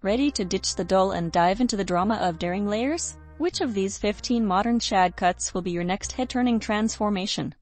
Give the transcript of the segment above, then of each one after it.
Ready to ditch the dull and dive into the drama of daring layers? Which of these 15 modern shag cuts will be your next head-turning transformation?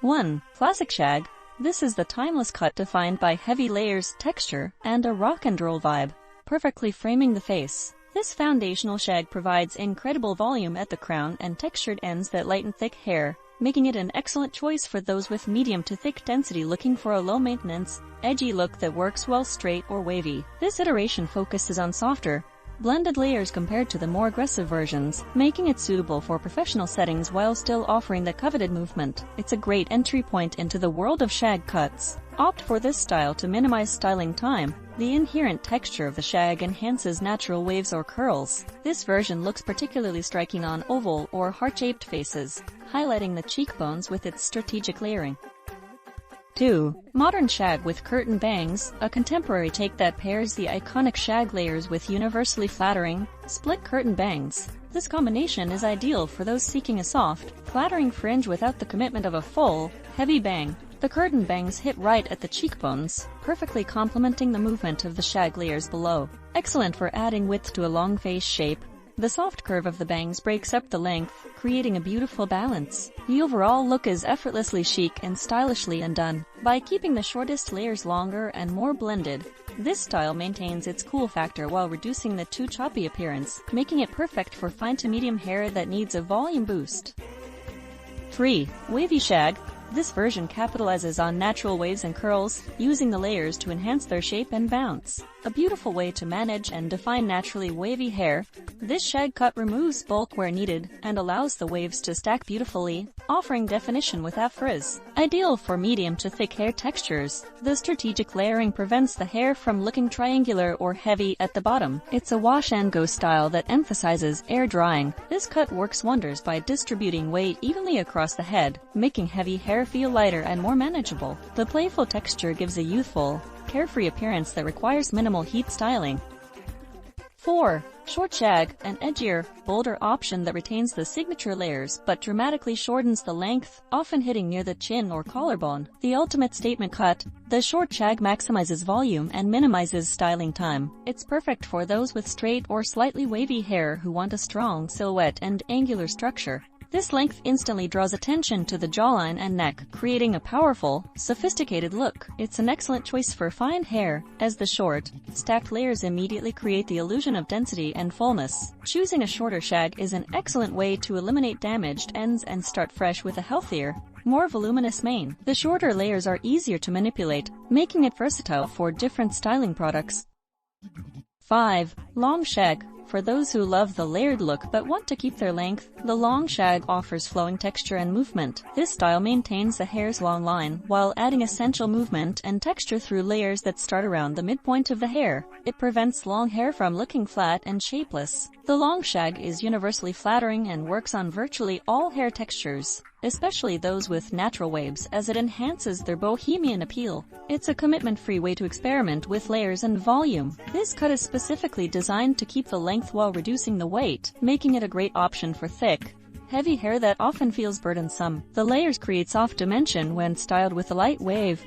1. Classic Shag. This is the timeless cut defined by heavy layers, texture, and a rock and roll vibe, perfectly framing the face. This foundational shag provides incredible volume at the crown and textured ends that lighten thick hair, making it an excellent choice for those with medium to thick density looking for a low-maintenance, edgy look that works well straight or wavy. This iteration focuses on softer, blended layers compared to the more aggressive versions, making it suitable for professional settings while still offering the coveted movement. It's a great entry point into the world of shag cuts. Opt for this style to minimize styling time. The inherent texture of the shag enhances natural waves or curls. This version looks particularly striking on oval or heart-shaped faces, highlighting the cheekbones with its strategic layering. 2. Modern Shag with curtain bangs, a contemporary take that pairs the iconic shag layers with universally flattering, split curtain bangs. This combination is ideal for those seeking a soft, flattering fringe without the commitment of a full, heavy bang. The curtain bangs hit right at the cheekbones, perfectly complementing the movement of the shag layers below. Excellent for adding width to a long face shape. The soft curve of the bangs breaks up the length, creating a beautiful balance. The overall look is effortlessly chic and stylishly undone. By keeping the shortest layers longer and more blended, this style maintains its cool factor while reducing the too choppy appearance, making it perfect for fine to medium hair that needs a volume boost. 3. Wavy Shag. This version capitalizes on natural waves and curls, using the layers to enhance their shape and bounce. A beautiful way to manage and define naturally wavy hair, this shag cut removes bulk where needed and allows the waves to stack beautifully, offering definition without frizz. Ideal for medium to thick hair textures, the strategic layering prevents the hair from looking triangular or heavy at the bottom. It's a wash-and-go style that emphasizes air drying. This cut works wonders by distributing weight evenly across the head, making heavy hair feel lighter and more manageable. The playful texture gives a youthful, carefree appearance that requires minimal heat styling. 4. Short Shag, an edgier, bolder option that retains the signature layers but dramatically shortens the length, often hitting near the chin or collarbone. The ultimate statement cut, the short shag maximizes volume and minimizes styling time. It's perfect for those with straight or slightly wavy hair who want a strong silhouette and angular structure. This length instantly draws attention to the jawline and neck, creating a powerful, sophisticated look. It's an excellent choice for fine hair, as the short, stacked layers immediately create the illusion of density and fullness. Choosing a shorter shag is an excellent way to eliminate damaged ends and start fresh with a healthier, more voluminous mane. The shorter layers are easier to manipulate, making it versatile for different styling products. 5. Long Shag. For those who love the layered look but want to keep their length, the long shag offers flowing texture and movement. This style maintains the hair's long line while adding essential movement and texture through layers that start around the midpoint of the hair. It prevents long hair from looking flat and shapeless. The long shag is universally flattering and works on virtually all hair textures, especially those with natural waves, as it enhances their bohemian appeal. It's a commitment-free way to experiment with layers and volume. This cut is specifically designed to keep the length while reducing the weight, making it a great option for thick, heavy hair that often feels burdensome. The layers create soft dimension when styled with a light wave.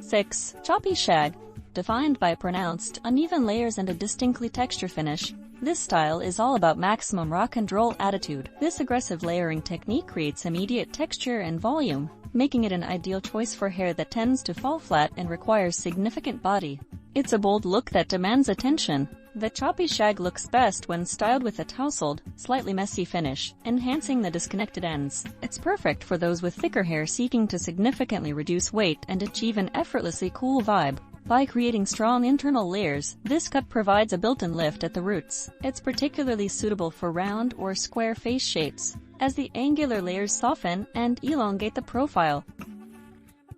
6. Choppy Shag. Defined by pronounced, uneven layers and a distinctly textured finish, this style is all about maximum rock and roll attitude. This aggressive layering technique creates immediate texture and volume, making it an ideal choice for hair that tends to fall flat and requires significant body. It's a bold look that demands attention. The choppy shag looks best when styled with a tousled, slightly messy finish, enhancing the disconnected ends. It's perfect for those with thicker hair seeking to significantly reduce weight and achieve an effortlessly cool vibe. By creating strong internal layers, this cut provides a built-in lift at the roots. It's particularly suitable for round or square face shapes, as the angular layers soften and elongate the profile.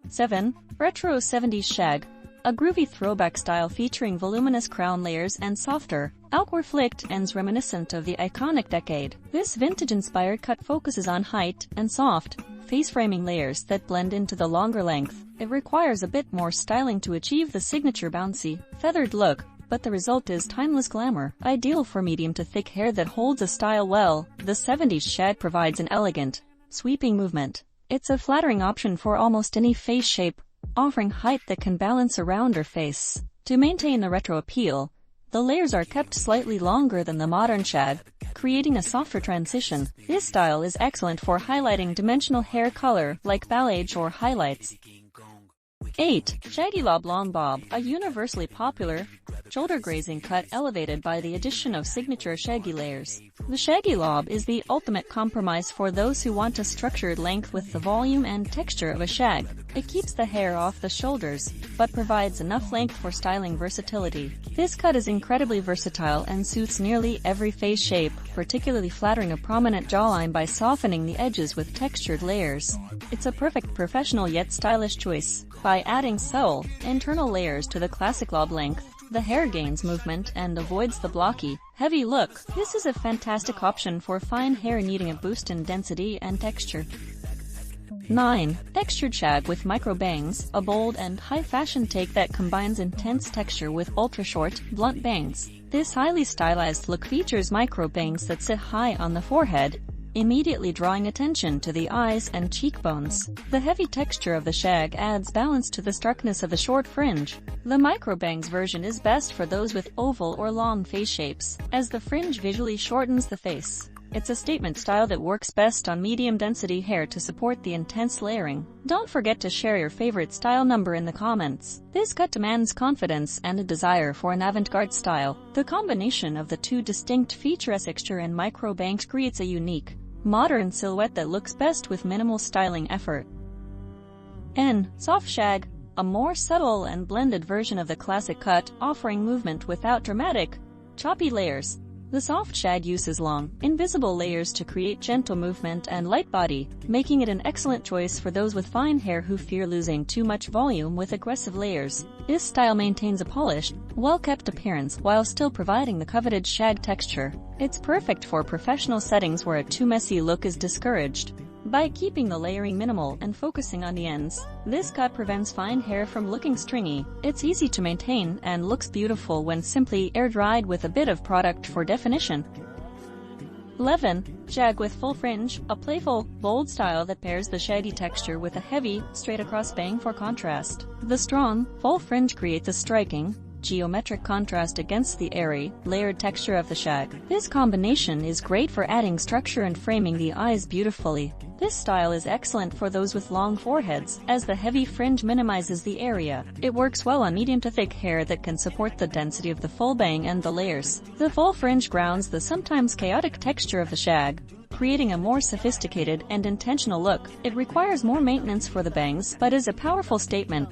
7. Retro 70s Shag. A groovy throwback style featuring voluminous crown layers and softer, outward-flicked ends reminiscent of the iconic decade. This vintage-inspired cut focuses on height and soft, face-framing layers that blend into the longer length. It requires a bit more styling to achieve the signature bouncy, feathered look, but the result is timeless glamour. Ideal for medium to thick hair that holds a style well, the 70s shag provides an elegant, sweeping movement. It's a flattering option for almost any face shape, offering height that can balance around her face. To maintain the retro appeal, the layers are kept slightly longer than the modern shag, creating a softer transition. This style is excellent for highlighting dimensional hair color like balayage or highlights. 8. Shaggy Lob Long Bob, a universally popular shoulder grazing cut elevated by the addition of signature shaggy layers. The Shaggy Lob is the ultimate compromise for those who want a structured length with the volume and texture of a shag. It keeps the hair off the shoulders, but provides enough length for styling versatility. This cut is incredibly versatile and suits nearly every face shape, particularly flattering a prominent jawline by softening the edges with textured layers. It's a perfect professional yet stylish choice. By adding subtle, internal layers to the classic lob length, the hair gains movement and avoids the blocky, heavy look. This is a fantastic option for fine hair needing a boost in density and texture. 9. Textured shag with micro bangs, a bold and high-fashion take that combines intense texture with ultra-short, blunt bangs. This highly stylized look features micro bangs that sit high on the forehead, immediately drawing attention to the eyes and cheekbones. The heavy texture of the shag adds balance to the starkness of the short fringe. The microbangs version is best for those with oval or long face shapes, as the fringe visually shortens the face. It's a statement style that works best on medium-density hair to support the intense layering. Don't forget to share your favorite style number in the comments. This cut demands confidence and a desire for an avant-garde style. The combination of the two distinct features texture and micro-bangs creates a unique, modern silhouette that looks best with minimal styling effort. N. Soft shag, a more subtle and blended version of the classic cut, offering movement without dramatic, choppy layers. The soft shag uses long, invisible layers to create gentle movement and light body, making it an excellent choice for those with fine hair who fear losing too much volume with aggressive layers. This style maintains a polished, well-kept appearance while still providing the coveted shag texture. It's perfect for professional settings where a too messy look is discouraged. By keeping the layering minimal and focusing on the ends, this cut prevents fine hair from looking stringy. It's easy to maintain and looks beautiful when simply air-dried with a bit of product for definition. 11. Shag with full fringe, a playful, bold style that pairs the shaggy texture with a heavy, straight-across bang for contrast. The strong, full fringe creates a striking, geometric contrast against the airy, layered texture of the shag. This combination is great for adding structure and framing the eyes beautifully. This style is excellent for those with long foreheads, as the heavy fringe minimizes the area. It works well on medium to thick hair that can support the density of the full bang and the layers. The full fringe grounds the sometimes chaotic texture of the shag, creating a more sophisticated and intentional look. It requires more maintenance for the bangs, but is a powerful statement.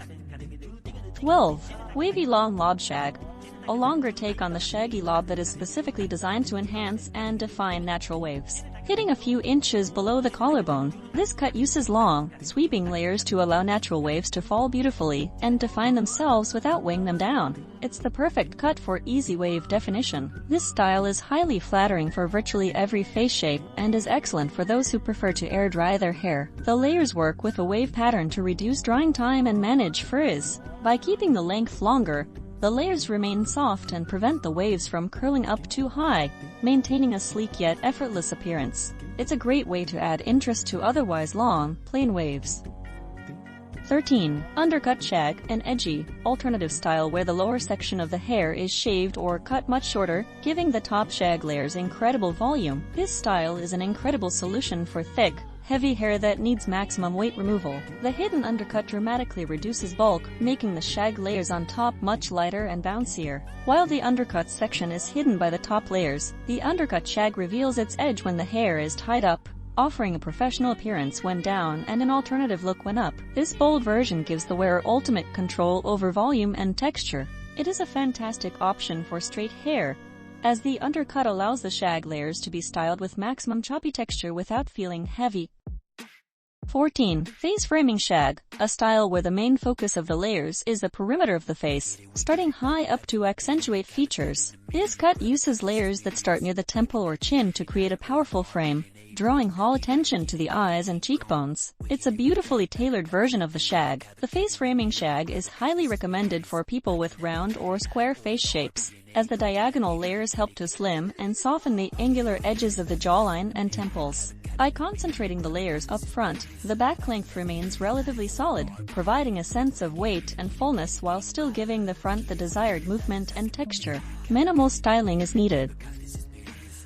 12. Wavy Long Lob Shag, a longer take on the shaggy lob that is specifically designed to enhance and define natural waves. Hitting a few inches below the collarbone, this cut uses long, sweeping layers to allow natural waves to fall beautifully and define themselves without weighing them down. It's the perfect cut for easy wave definition. This style is highly flattering for virtually every face shape and is excellent for those who prefer to air dry their hair. The layers work with a wave pattern to reduce drying time and manage frizz. By keeping the length longer, the layers remain soft and prevent the waves from curling up too high, maintaining a sleek yet effortless appearance. It's a great way to add interest to otherwise long, plain waves. 13. Undercut Shag, an edgy, alternative style where the lower section of the hair is shaved or cut much shorter, giving the top shag layers incredible volume. This style is an incredible solution for thick, heavy hair that needs maximum weight removal. The hidden undercut dramatically reduces bulk, making the shag layers on top much lighter and bouncier. While the undercut section is hidden by the top layers, the undercut shag reveals its edge when the hair is tied up, offering a professional appearance when down and an alternative look when up. This bold version gives the wearer ultimate control over volume and texture. It is a fantastic option for straight hair, as the undercut allows the shag layers to be styled with maximum choppy texture without feeling heavy. 14. Face Framing Shag, a style where the main focus of the layers is the perimeter of the face, starting high up to accentuate features. This cut uses layers that start near the temple or chin to create a powerful frame. drawing all attention to the eyes and cheekbones. It's a beautifully tailored version of the shag. The face framing shag is highly recommended for people with round or square face shapes, as the diagonal layers help to slim and soften the angular edges of the jawline and temples. By concentrating the layers up front, the back length remains relatively solid, providing a sense of weight and fullness while still giving the front the desired movement and texture. Minimal styling is needed.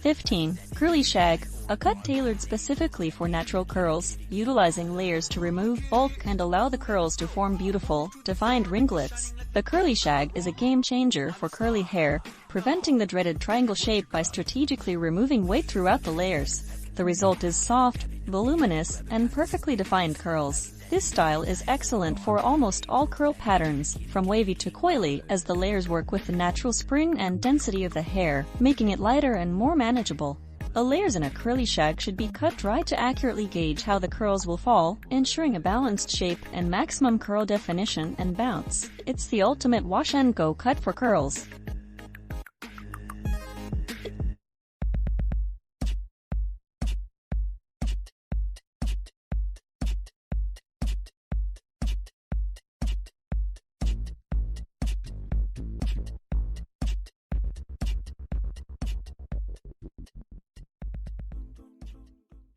15. Curly shag, a cut tailored specifically for natural curls, utilizing layers to remove bulk and allow the curls to form beautiful, defined ringlets. The curly shag is a game changer for curly hair, preventing the dreaded triangle shape by strategically removing weight throughout the layers. The result is soft, voluminous, and perfectly defined curls. This style is excellent for almost all curl patterns, from wavy to coily, as the layers work with the natural spring and density of the hair, making it lighter and more manageable. The layers in a curly shag should be cut dry to accurately gauge how the curls will fall, ensuring a balanced shape and maximum curl definition and bounce. It's the ultimate wash and go cut for curls.